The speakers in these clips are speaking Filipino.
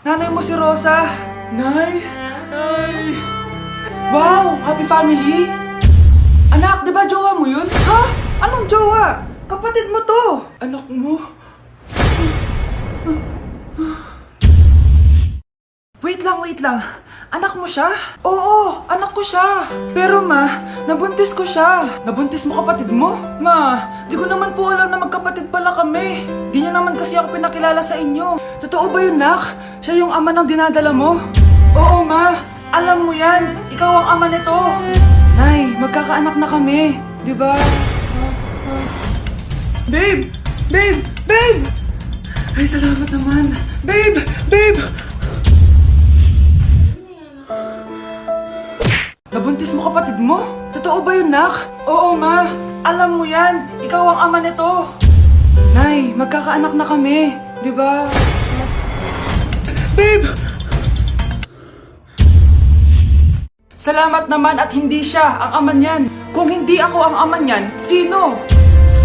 Nanay mo si Rosa. Nay! Nay! Wow! Happy family! Anak, di ba jowa mo yun? Ha? Anong jowa? Kapatid mo to! Anak mo? Wait lang. Anak mo siya? Oo, anak ko siya. Pero ma, nabuntis ko siya. Nabuntis mo kapatid mo? Ma, di ko naman po alam na magkapatid pala kami. Di niya naman kasi ako pinakilala sa inyo. Totoo ba yun, nak? Siya yung ama ng dinadala mo? Oo, ma. Alam mo yan. Ikaw ang ama nito. Nay, magkakaanak na kami. Di ba? Babe! Ay, salamat naman. Babe! Nabuntis mo kapatid mo? Totoo ba yun, nak? Oo, ma. Alam mo yan. Ikaw ang ama nito. Nay, magkakaanak na kami. Di ba? Babe! Salamat naman at hindi siya ang ama niyan. Kung hindi ako ang ama niyan, sino?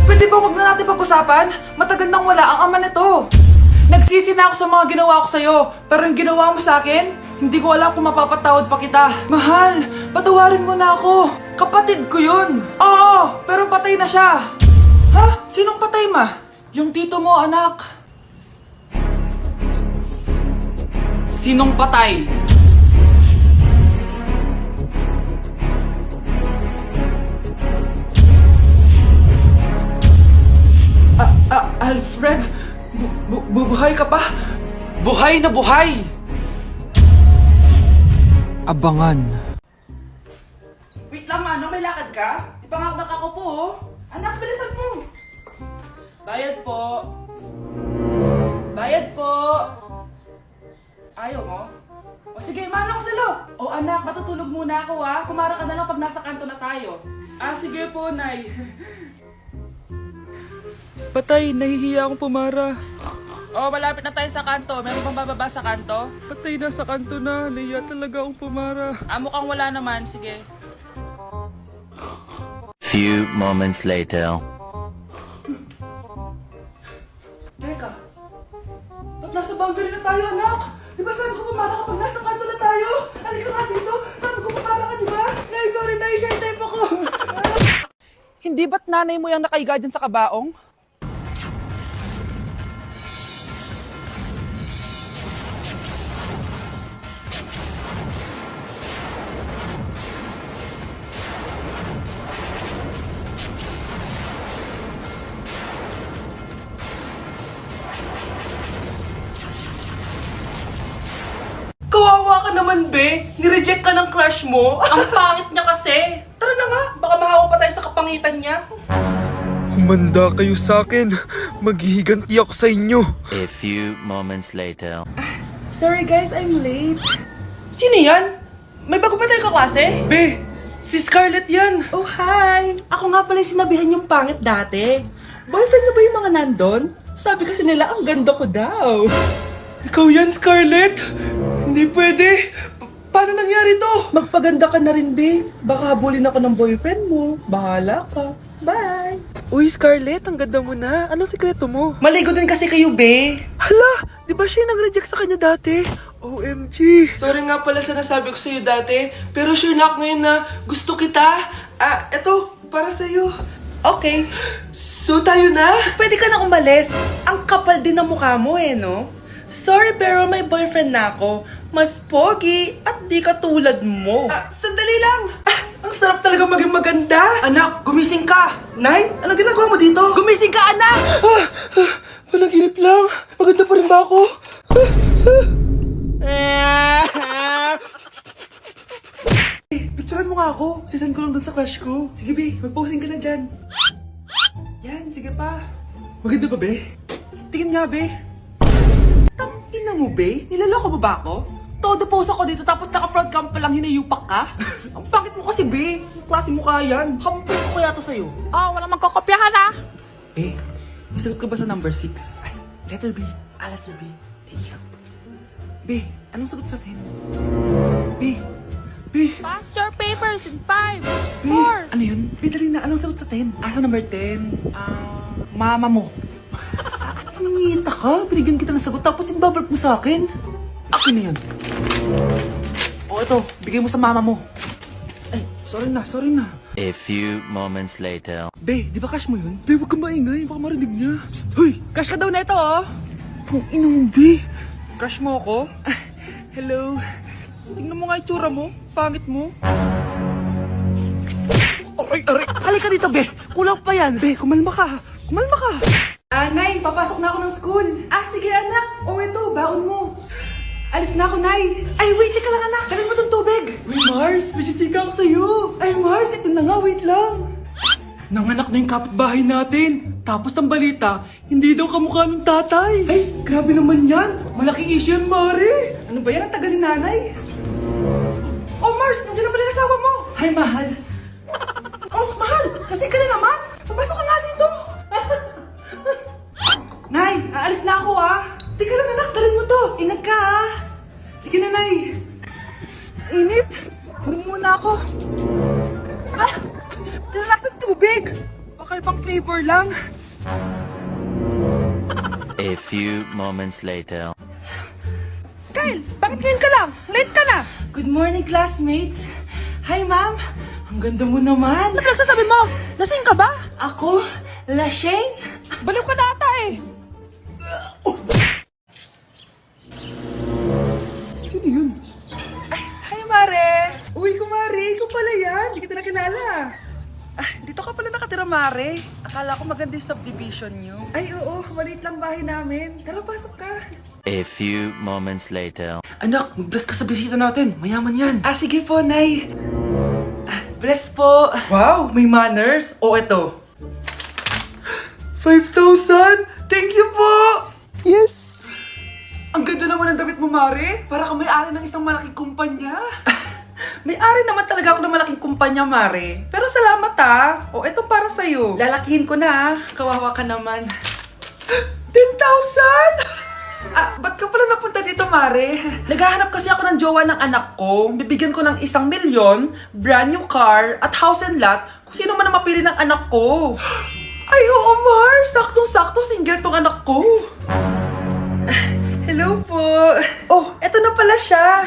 Pwede ba wag na natin pag-usapan? Matagal nang wala ang ama nito. Nagsisi na ako sa mga ginawa ko sa'yo, pero yung ginawa mo sa akin, hindi ko alam kung mapapatawad pa kita. Mahal, patawarin mo na ako. Kapatid ko yun. Oo, pero patay na siya. Ha? Sinong patay, ma? Yung tito mo, anak. Sinong patay? Alfred? Buhay ka pa? Buhay na buhay! Abangan. Wait lang, Mano. May lakad ka? Ipangakmak ako po, oh. Anak, bilisan mo. Bayad po. Ayaw mo? O sige, Manong Salo. O anak, matutulog muna ako, ha. Kumara ka na lang pag nasa kanto na tayo. Sige po, Nay. Patay, nahihiya akong pumara. Malapit na tayo sa kanto. Meron bang bababa sa kanto? Patay na sa kanto na. Nahiya talaga akong pumara. Mukhang wala naman. Sige. Few moments later. Teka. Ba't nasa boundary na tayo, anak? Di ba sabi ko pumara kapag nasa kanto na tayo? Halika nga dito. Sabi ko pumara ka, di ba? Nay, sorry, Nay. Shy type ako. Hindi ba't nanay mo yung nakaiga dyan sa kabaong? Kawawa ka naman, be. Nireject ka ng crush mo. Ang pangit niya kasi. Tara na nga, baka mahawa pa tayo sa kapangitan niya. Humanda kayo sa akin. Maghihiganti ako sa inyo. A few moments later. Sorry guys, I'm late. Sino yan? May bago ba tayong kaklase? Be, si Scarlett yan. Oh, hi. Ako nga pala yung sinabihan yung pangit dati. Boyfriend niyo ba yung mga nandun? Sabi kasi nila, ang ganda ko daw. Ikaw yan, Scarlett? Hindi pwede. Paano nangyari to? Magpaganda ka na rin, be. Baka habulin ako ng boyfriend mo. Bahala ka. Bye. Uy, Scarlett, ang ganda mo na. Anong sikreto mo? Maligo din kasi kayo, be. Hala, di ba siya yung nag-reject sa kanya dati? OMG. Sorry nga pala sa nasabi ko sa'yo dati, pero sure na ako ngayon na gusto kita. Eto, para sa'yo. Okay. So tayo na? Pwede ka na umalis. Ang kapal din ng mukha mo no? Sorry pero may boyfriend na ako. Mas pogi at di katulad mo. Sandali lang. Ang sarap talaga maging maganda. Anak, gumising ka. Nay, anong ginagawa mo dito? Gumising ka, anak! Panaginip lang. Maganda pa rin ba ako? Picturean mo nga ako. Sisend ko lang dun sa crush ko. Sige, be. Mag-posing ka na dyan. Yan, sige pa. Maganda ba, be? Tingin nga, be. Ina mo, be? Nilaloko mo ba ako? Todo pose ako dito tapos naka-front cam pa lang hinayupak ka? Ang pangit mo kasi, be. Ang klase mo kaya yan. Hampis ko kaya to sa'yo. Walang magkokopyahan Be, nasagot ka ba sa number 6? Ay, letter B. Letter B. Thank you. Be, anong sagot sa atin? Be. Pass your papers in 5, Be, 4. ano yun? Be, dali na. Anong sagot sa 10? Sa number 10? Mama mo. Anong ngita ka? Binigyan kita ng sagot tapos ibabalik mo sa akin? Akin na yan. O ito, bigay mo sa mama mo. Ay, sorry na. A few moments later. Be, di ba crush mo yun? Be, huwag kang maingay, baka marinig niya. Psst, hoy, crush ka daw na ito, oh. Kung inong, Be. Crush mo ako? Hello. Tingnan mo nga itsura mo. Pangit mo. Aray. Halika dito, Be. Kulang pa yan. Be, kumalma ka. Nay, papasok na ako ng school. Sige, anak. Ito, baon mo. Alis na ako, Nay. Ay, wait, ka lang, anak. Dalhin mo tong tubig. Uy, Mars, may chichika ako sa'yo. Ay, Mars, ito na nga, wait lang. Nanganak na yung kapitbahay natin. Tapos ang balita, hindi daw kamukha ng tatay. Ay, grabe naman yan. Malaking issue yan, Mari. Ano ba yan? Ang tagal ni nanay. Oh, Mars, nandiyan na pala yung asawa mo. Hi, mahal. Oh, mahal, kasi ka na naman. Papasok ka nga dito. Nay, aalis na ako, ah. Teka lang, anak, dalhin mo to. Ingat ka, ah. Sige na, Nay. Init. Inom muna ako. Tinalak sa tubig. Baka ibang flavor lang. A few moments later. Kyle, bakit ngayon ka lang? Late ka na. Good morning, classmates. Hi, ma'am. Ang ganda mo naman. Ano nagsasabi mo? Lasing ka ba? Ako? Lasing? Baliw ka na ata eh. Sino yun? Ay, hi, Mare. Uy, kumare. Ikaw pala yan. Hindi kita nakilala. Dito ka pala nakatira, Mare. Akala ko maganda yung subdivision nyo. Ay, oo. Maliit lang bahay namin. Tara, pasok ka. A few moments later. Anak, mag-bless ka sa bisita natin. Mayaman yan. Sige po, Nay. Bless po. Wow, may manners. Eto. 5,000? Thank you po! Yes! Ang ganda naman ng damit mo, Mare. Para kang may-ari ng isang malaking kumpanya. May-ari naman talaga ako ng malaking kumpanya, Mare. Pero salamat, ah. Eto para sa'yo. Lalakihin ko na, ah. Kawawa ka naman. 10,000? Ba't ka pala napunta dito, Mare? Naghahanap kasi ako ng jowa ng anak ko. Bibigyan ko ng 1 milyon, brand new car, at house and lot kung sino man ang mapili ng anak ko. Ay, oo, Mar! Saktong-sakto, single tong anak ko. Hello po. Eto na pala siya.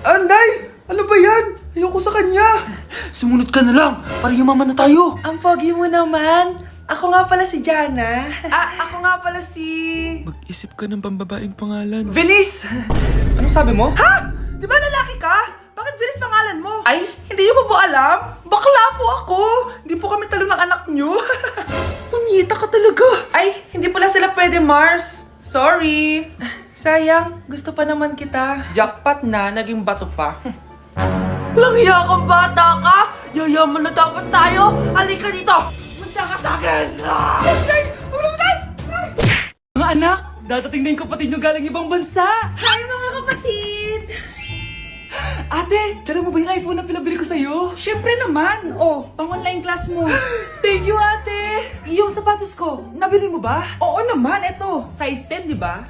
Anday! Ano ba yan? Ayoko sa kanya. Sumunod ka na lang, para yumaman na tayo. Ang pogi mo naman. Ako nga pala si Jana. Ako nga pala si... Mag-isip ka ng pambabaeng pangalan. Venice! Ano sabi mo? Ha? Di ba lalaki ka? Bakit Venice pangalan mo? Ay, hindi niyo pa po alam? Bakla po ako! Hindi po kami talo ng anak niyo. Punyita ka talaga. Ay, hindi pala sila pwede, Mars. Sorry. Sayang, gusto pa naman kita. Jackpot na, naging bato pa. Walang hiya kang bata ka! Yayaman na dapat tayo! Halika dito! Punta ka sa akin! Tay! Tay! Mga anak, dadating na yung kapatid nyo galing ibang bansa! Hi mga kapatid! Ate, dala mo ba yung iPhone na pinabili ko sa'yo? Siyempre naman! Pang online class mo. Thank you, ate! Yung sapatos ko, nabili mo ba? Oo naman, eto. Size 10, di ba?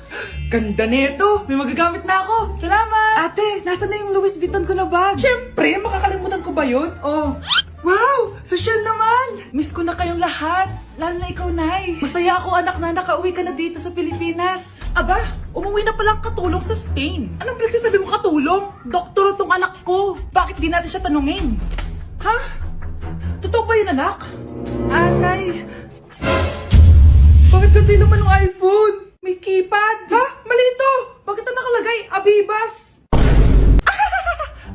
Ganda nito! May magagamit na ako! Salamat! Ate, nasa na yung Louis Vuitton ko na bag? Siyempre, makakalimutan ko ba yun? Wow! Social naman! Miss ko na kayong lahat. Lalo na ikaw, Nay. Masaya ako, anak, na nakauwi ka na dito sa Pilipinas. Aba, umuwi na palang katulong sa Spain. Anong pinagsasabi mo katulong? Doktor tong anak ko. Bakit di natin siya tanungin? Ha? Totoo ba yun, anak? Nay. Bakit ganito naman ng iPhone? May keypad. Ha? Mali ito. Bakit na nakalagay? Abibas.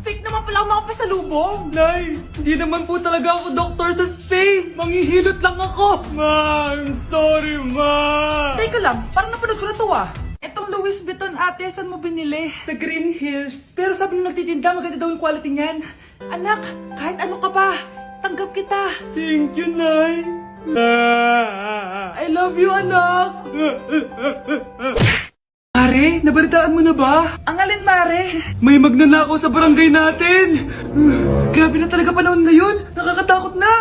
Fake naman pala ang mga pasalubong. Nay, hindi naman po talaga ako doktor sa Spain. Manghihilot lang ako. Ma, I'm sorry, ma. Teka lang, parang napanood ko na to ah. Etong Louis Vuitton, ate, saan mo binili? Sa Green Hills. Pero sabi nung nagtitinda, maganda daw yung quality niyan. Anak, kahit ano ka pa, tanggap kita. Thank you, Nay. I love you, anak. Mare, nabalitaan mo na ba? Ang alin, Mare? May magnanakaw sa barangay natin. Grabe na talaga panahon ngayon. Nakakatakot na.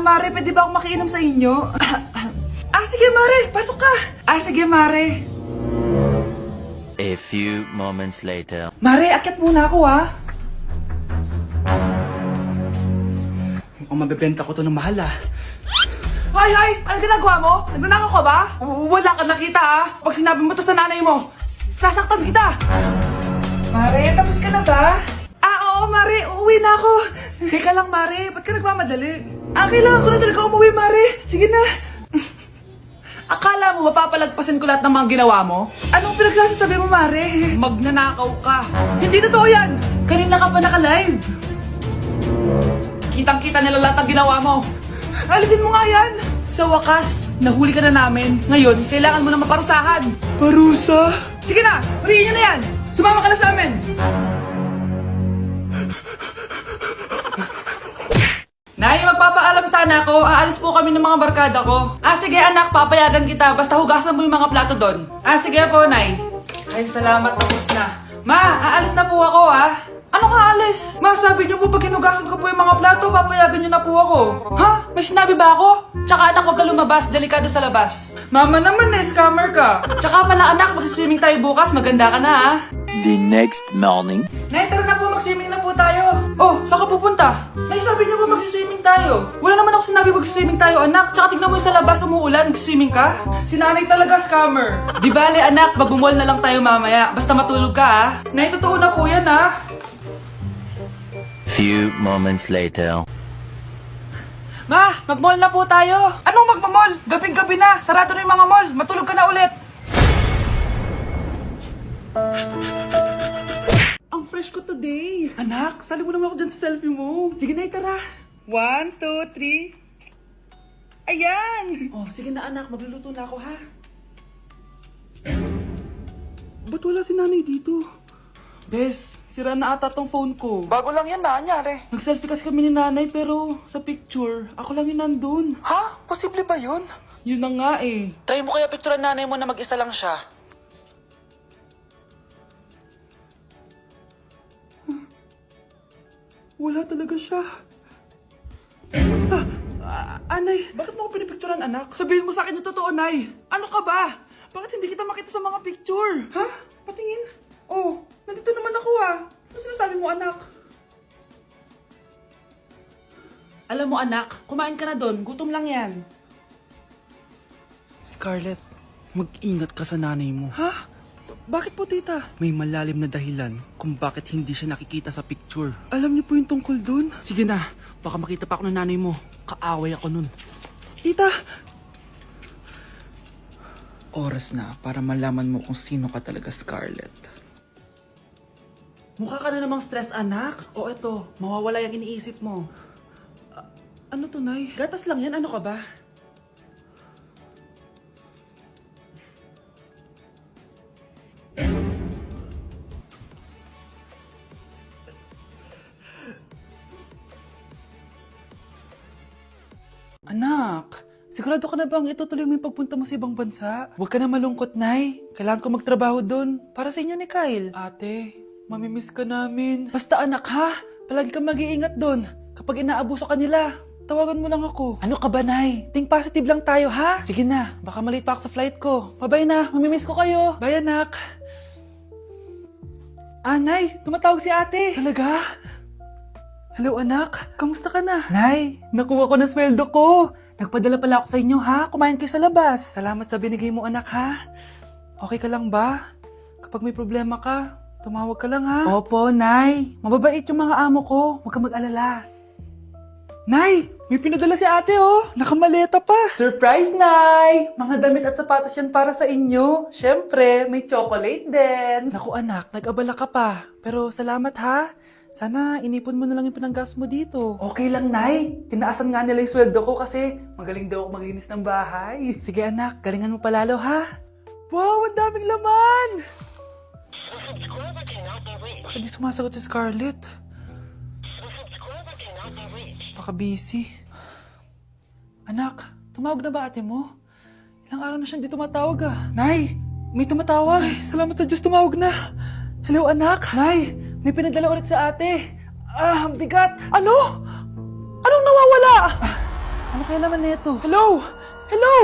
Mare, pwede ba akong makiinom sa inyo? Sige, Mare. Pasok ka. Sige, Mare. A few moments later. Mare, akyat muna ako, ha? Mukhang mabebenta ko to ng mahal, ah. Hay! Ano ginagawa mo? Nagnanakaw ka ba? Wala ka nakita, ah. Pag sinabi mo to sa nanay mo, Sasaktan kita! Mare, tapos ka na ba? Oo, Mare. Uuwi na ako. Teka lang, Mare. Ba't ka nagmamadali? Kailangan ko na talaga umuwi, Mare. Sige na. Akala mo mapapalagpasan ko lahat ng mga ginawa mo? Anong pinagsasasabi mo, Mare? Magnanakaw ka. Hindi totoo yan. Kanina ka pa naka-live. Kitang-kita nila lahat ng ginawa mo. Alisin mo nga yan. Sa wakas, nahuli ka na namin. Ngayon, kailangan mo na maparusahan. Parusa? Sige na, huliin niyo na yan. Sumama ka na sa amin. Nay, magpapaalam sana ako. Aalis po kami ng mga barkada ko. Sige anak, papayagan kita. Basta hugasan mo yung mga plato doon. Sige po, Nay. Ay, salamat. Tapos na. Ma, aalis na po ako, Ano nga alis? Ma, sabi niyo po pag hinugasan ko po yung mga plato, papayagan niyo na po ako. Ha? May sinabi ba ako? Tsaka anak, huwag ka lumabas. Delikado sa labas. Mama naman, scammer ka. Tsaka pala anak, magsiswimming tayo bukas. Maganda ka na, The next morning. Nay, tara na po, mag-swimming na po tayo. Oh, saan ka pupunta? Nay, sabi niyo ba mag-swimming tayo? Wala naman ako sinabi mag-swimming tayo, anak. Tsaka tignan mo yung sa labas, umuulan, mag-swimming ka? Si nanay talaga scammer. Di bale, anak, mag-mall na lang tayo mamaya. Basta matulog ka, Nay, totoo na po yan, Few moments later. Ma, mag-mall na po tayo. Anong mag-mall? Gabing-gabi na. Sarado na yung mga mall. Matulog ka na ulit. Ang fresh ko today. Anak, sali mo naman ako dyan sa selfie mo. Sige na, tara. 1, 2, 3. Ayan! Oh, sige na anak, magluluto na ako ha. Ba't wala si nanay dito? Bes, sira na ata tong phone ko. Bago lang yan, nangyari. Nag-selfie kasi kami ni nanay pero sa picture, ako lang yung nandun. Ha? Posible ba yun? Yun na nga eh. Try mo kaya picturean nanay mo na mag-isa lang siya. Wala talaga siya. Anay, bakit mo ako pinipicturean, anak? Sabihin mo sa akin yung totoo, Nay. Ano ka ba? Bakit hindi kita makita sa mga picture? Ha? Patingin? Oh, nandito naman ako Ano sinasabi mo, anak? Alam mo, anak, kumain ka na doon. Gutom lang yan. Scarlett, mag-ingat ka sa nanay mo. Ha? Bakit po, tita? May malalim na dahilan kung bakit hindi siya nakikita sa picture. Alam niyo po yung tungkol doon? Sige na, baka makita pa ako ng nanay mo. Kaaway ako nun. Tita! Oras na para malaman mo kung sino ka talaga, Scarlett. Mukha ka na namang stress, anak. O eto, mawawala yung iniisip mo. Ano to, Nay? Gatas lang yan, ano ka ba? Anak, sigurado ka na bang itutuloy mo yung pagpunta mo sa ibang bansa? Huwag ka na malungkot, Nay. Kailangan ko magtrabaho doon. Para sa inyo ni Kyle. Ate, mamimiss ka namin. Basta anak ha, palagi kang mag-iingat doon. Kapag inaabuso ka nila, tawagan mo lang ako. Ano ka ba, Nay? Think positive lang tayo, ha? Sige na, baka malate pa ako sa flight ko. Bye-bye na, mamimiss ko kayo. Bye, anak. Nay, tumatawag si ate. Talaga? Hello, anak. Kamusta ka na? Nay, nakuha ko na sweldo ko. Nagpadala pala ako sa inyo, ha? Kumain kayo sa labas. Salamat sa binigay mo, anak, ha? Okay ka lang ba? Kapag may problema ka, tumawag ka lang, ha? Opo, Nay. Mababait yung mga amo ko. Huwag kang mag-alala. Nay, may pinadala si ate, oh. Nakamaleta pa. Surprise, Nay! Mga damit at sapatos yan para sa inyo. Siyempre, may chocolate din. Naku, anak, nag-abala ka pa. Pero salamat, ha? Sana inipon mo na lang yung pinanggas mo dito. Okay lang, Nay. Tinaasan nga nila yung sweldo ko kasi magaling daw ako maglinis ng bahay. Sige, anak. Galingan mo palalo, ha? Wow, ang daming laman! Bakit di sumasagot si Scarlett? Baka busy. Anak, tumawag na ba ate mo? Ilang araw na siyang di tumatawag, Nay, may tumatawag. Ay, salamat sa Diyos, tumawag na. Hello, anak. Nay, may pinadala ulit sa ate. Ang bigat. Ano? Anong nawawala? Ano kaya naman nito? Hello? Hello?